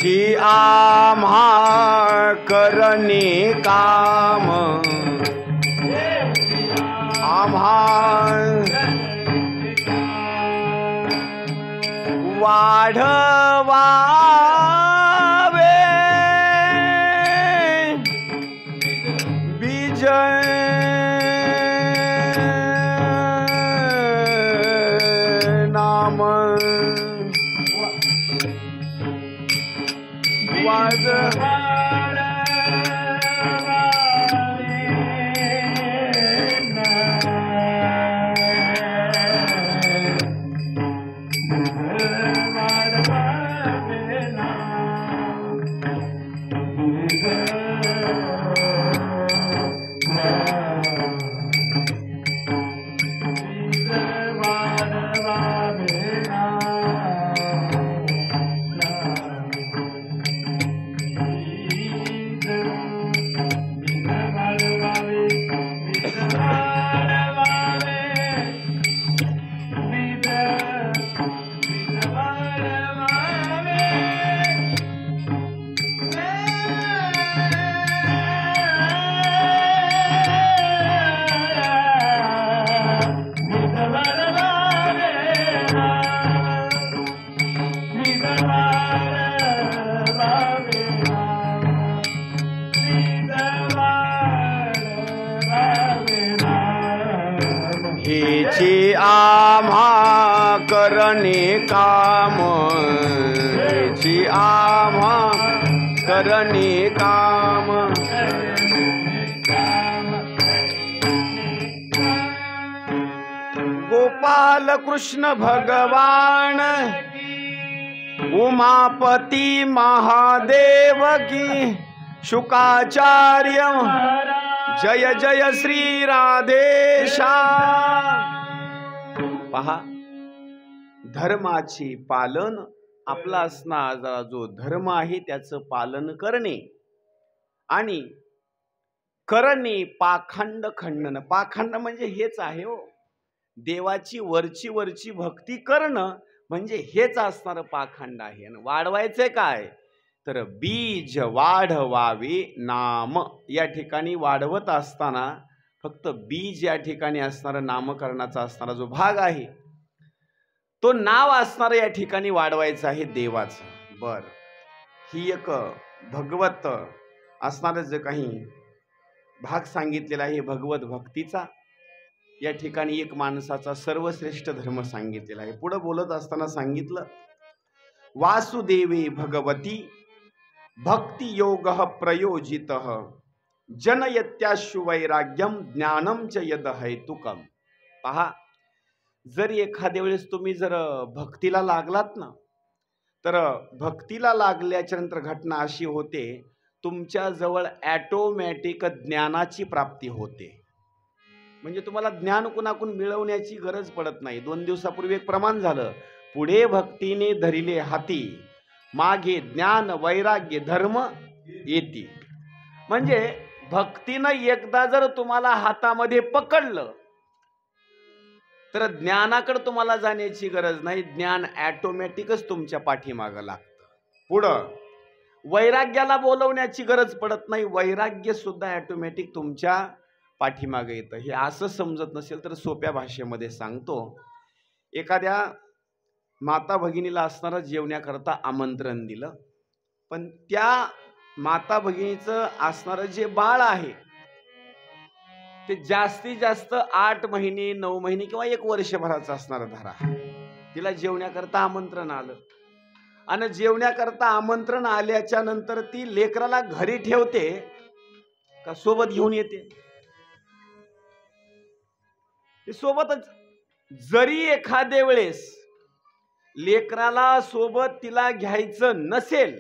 हेची आम्हा करणी काम आम्हा वाढवावे बीज नाम हेची आम्हा करणी काम हेची आम्हा करणी काम गोपाल कृष्ण भगवान उमापती महादेव की शुकाचार्य जय जय श्री राधेशा। पहा, धर्माची पालन आपला असणारा जो धर्म आहे त्याचं पालन करणे आणि करणे पाखंड खंडन। पाखंड म्हणजे हेच आहे हो, देवाची वरची वरची भक्ती करणं म्हणजे हेच असणारं पाखंड आहे। आणि वाढवायचे काय तर बीज वाढवावे नाम। या ठिकाणी वाढवत असताना फक्त बीज या ठिकाणी असणारं नामकरणाचा असणारा जो भाग आहे तो नाव असणारं या ठिकाणी वाढवायचं आहे देवाचं। बर, ही एक भगवत असणारं जे काही भाग सांगितलेला आहे भगवत भक्तीचा, या ठिकाणी एक माणसाचा सर्वश्रेष्ठ धर्म सांगितलेला आहे। पुढे बोलत असताना सांगितलं वासुदेवे भगवती भक्ति योग प्रयोजित जनयत्याशु वैराग्यम ज्ञानम च यद हेतुकम। पहा, जर एखाद्या वेळेस तुम्ही जर भक्तीला लागलात ना तर भक्तीला लागल्याच्या नंतर घटना अशी होते तुमच्या जवळ ऑटोमॅटिक ज्ञानाची प्राप्ती होते। म्हणजे तुम्हाला ज्ञान कुणाकून मिळवण्याची गरज पडत नाही। 2 दिवसापूर्वी एक प्रमाण झालं, पुढे भक्तीने धरिले हाती मागे ज्ञान वैराग्य धर्म येते। म्हणजे भक्तीनं एकदा जर तुम्हाला हातामध्ये पकडलं तर ज्ञानाकडे तुम्हाला जाण्याची गरज नाही, ज्ञान ऑटोमॅटिकच तुमच्या पाठीमागं लागतं। पुढं वैराग्याला बोलवण्याची गरज पडत नाही, वैराग्य सुद्धा ऑटोमॅटिक तुमच्या पाठीमागे येतं। हे असं समजत नसेल तर सोप्या भाषेमध्ये सांगतो, एखाद्या माता भगिनीला असणारं जेवण्याकरता आमंत्रण दिलं, पण त्या माता भगिनीचं असणारं जे बाळ आहे ते जास्तीत जास्त 8 महिने 9 महिने किंवा 1 वर्षभराचं असणारं धरा, तिला जेवण्याकरता आमंत्रण आलं आणि जेवण्याकरता आमंत्रण आल्याच्या नंतर ती लेकराला घरी ठेवते का सोबत घेऊन येते? ते सोबतच। जरी एखाद्या वेळेस लेकराला सोबत तिला घ्यायचं नसेल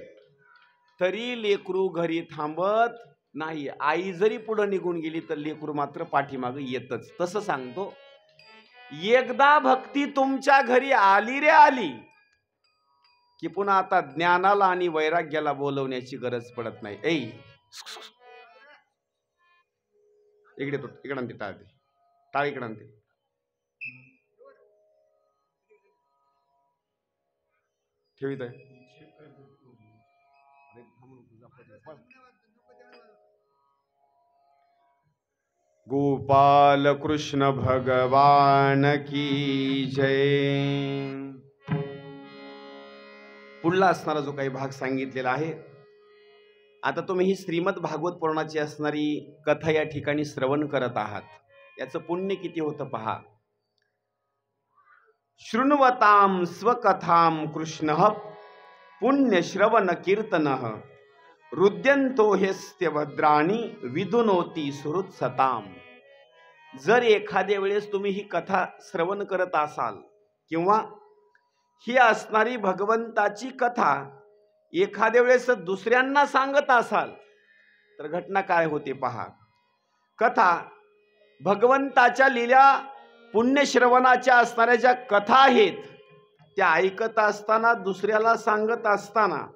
तरी लेकरू घरी थांबत नाही। आई जरी पुढे निघून गेली तर लेकरू मात्र पाठीमागे येतच। तसं सांगतो, एकदा भक्ती तुमच्या घरी आली रे आली की पुन्हा आता ज्ञानाला आणि वैराग्याला बोलवण्याची गरज पडत नाही। ऐ इकडे तो इकडे आणते टाळ इकडे आणते। ठेवीत आहे गोपाल कृष्ण भगवान की जय. पुढला असणारा जो काही भाग सांगितलेला आहे, आता तुम्ही ही श्रीमद भागवत पुराणाची असणारी कथा या ठिकाणी श्रवण करत आहात. याचं पुण्य किती होतं पहा. शृण्वताम स्वकथाम कृष्ण पुण्य श्रवण कीर्तन रुद्यंतो ह्यस्त्य भद्राणी विदुनोती सुहृत्सताम. जर एखाद्या वेळेस तुम्ही ही कथा श्रवण करत असाल किंवा ही असणारी भगवंताची कथा एखाद्या वेळेस दुसऱ्यांना सांगत असाल तर घटना काय होते पहा. कथा भगवंताच्या लीला पुण्यश्रवणाच्या असणाऱ्या ज्या कथा आहेत त्या ऐकत असताना, दुसऱ्याला सांगत असताना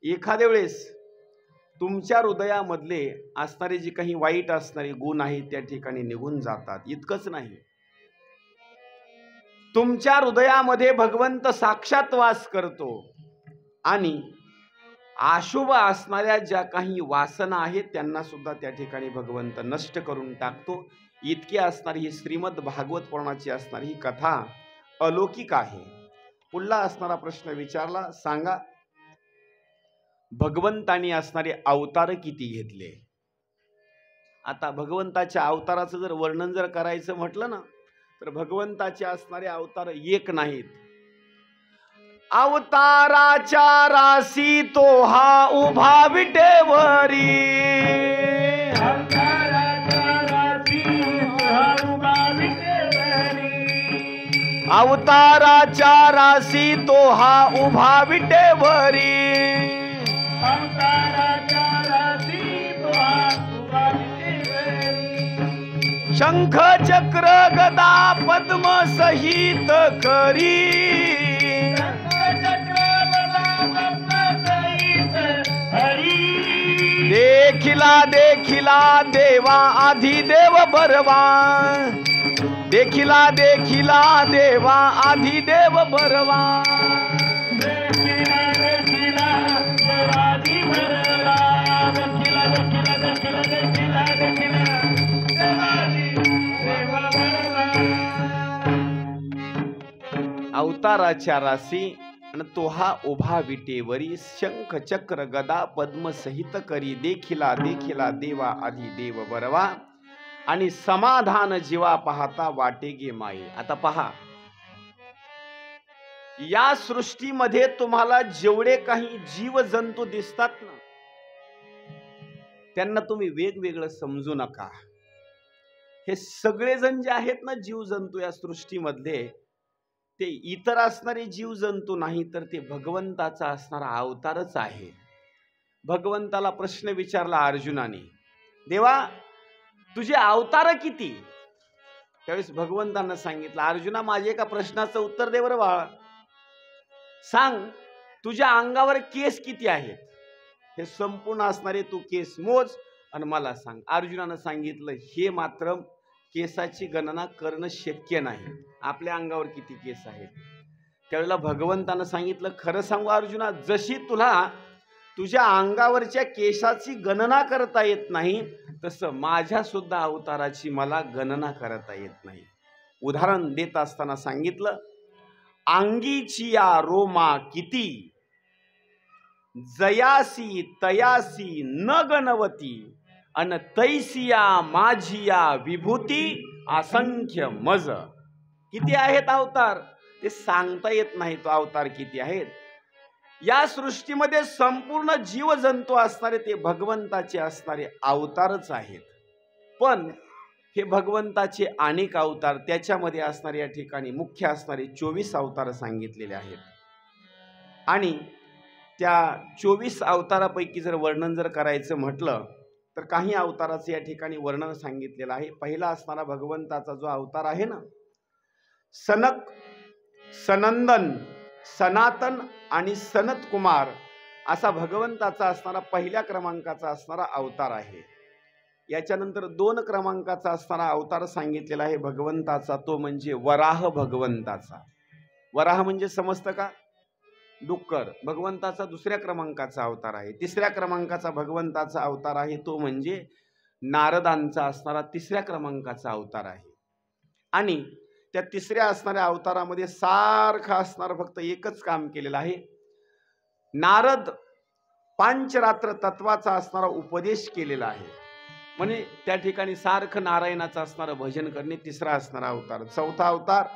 एखाद्या वेळेस तुमच्या हृदयामधले असणारे जे काही वाईट असणारे गुण आहेत त्या ठिकाणी निघून जातात. इतकंच नाही, तुमच्या हृदयामध्ये भगवंत साक्षात वास करतो आणि अशुभ असणाऱ्या ज्या काही वासना आहेत त्यांना सुद्धा त्या ठिकाणी भगवंत नष्ट करून टाकतो. इतकी असणारी ही श्रीमद भागवत पुराणाची असणारी ही कथा अलौकिक आहे. पुढला असणारा प्रश्न विचारला, सांगा भगवंतानी असणारे अवतार किती घेतले. आता भगवंताच्या अवताराचं जर वर्णन जर करायचं म्हटलं ना तर भगवंताचे असणारे अवतार एक नाहीत. अवताराच्या राशी तो हा उभा विटेवरी, अवताराच्या राशी तो हा उभा विटेवरी, शंख चक्र गदा पद्म सहित करी, देखिला देखिला देवा आधी देव बरवा, देखिला देखिला देवा आधी देव बरवा, अवताराच्या राशी आणि तो हा उभा विटेवरी, शंख चक्र गदा पद्म सहित करी, देखिला देखिला देवा आधी देव बरवा, आणि समाधान जीवा पाहता वाटे गे माये. आता पहा, या सृष्टीमध्ये तुम्हाला जेवढे काही जीव जंतू दिसतात ना त्यांना तुम्ही वेगवेगळं समजू नका. हे सगळेजण जे आहेत ना जीव जंतू या सृष्टीमधले, ते इतर असणारे जीव जंतू नाही तर ते भगवंताचा असणारा अवतारच आहे. भगवंताला प्रश्न विचारला अर्जुनाने, देवा तुझे अवतार किती. त्यावेळेस भगवंतांना सांगितलं, अर्जुना माझ्या एका प्रश्नाचं उत्तर दे बरं बाळा. सांग तुझ्या अंगावर केस किती आहेत, हे संपूर्ण असणारे तू केस मोज आणि मला सांग. अर्जुनानं सांगितलं, हे मात्र केसाची गणना करणं शक्य नाही, आपल्या अंगावर किती केस आहेत. त्यावेळेला भगवंतानं सांगितलं, खरं सांगू अर्जुना, जशी तुला तुझ्या अंगावरच्या केसाची गणना करता येत नाही तसं माझ्या सुद्धा अवताराची मला गणना करता येत नाही. उदाहरण देत असताना सांगितलं, अंगीची या रोमा किती, जयासी तयासी न गणवती, अन तैसिया माझिया विभूती असंख्य मज. किती आहेत अवतार ते सांगता येत नाही, तो अवतार किती आहेत. या सृष्टीमध्ये संपूर्ण जीव जंतू असणारे ते भगवंताचे असणारे अवतारच आहेत. पण हे भगवंताचे अनेक अवतार, त्याच्यामध्ये असणारे या ठिकाणी मुख्य असणारे 24 अवतार सांगितलेले आहेत. आणि त्या 24 अवतारापैकी जर वर्णन जर करायचं म्हटलं तर काही अवताराचं या ठिकाणी वर्णन सांगितलेलं आहे. पहिला असणारा भगवंताचा जो अवतार आहे ना, सनक, सनंदन, सनातन आणि सनत कुमार असा भगवंताचा असणारा पहिल्या क्रमांकाचा असणारा अवतार आहे. याच्यानंतर 2 क्रमांकाचा असणारा अवतार सांगितलेला आहे भगवंताचा, तो म्हणजे वराह भगवंताचा. वराह म्हणजे समजतं का, डुक्कर भगवंताचा दुसऱ्या क्रमांकाचा अवतार आहे. तिसऱ्या क्रमांकाचा भगवंताचा अवतार आहे तो म्हणजे नारदांचा असणारा तिसऱ्या क्रमांकाचा अवतार आहे. आणि त्या तिसऱ्या असणाऱ्या अवतारामध्ये सारखा असणारा फक्त एकच काम केलेलं आहे. नारद पांचरात्र तत्वाचा असणारा उपदेश केलेला आहे. म्हणजे त्या ठिकाणी सारखं नारायणाचं असणारं भजन करणे तिसरा असणारा अवतार. चौथा अवतार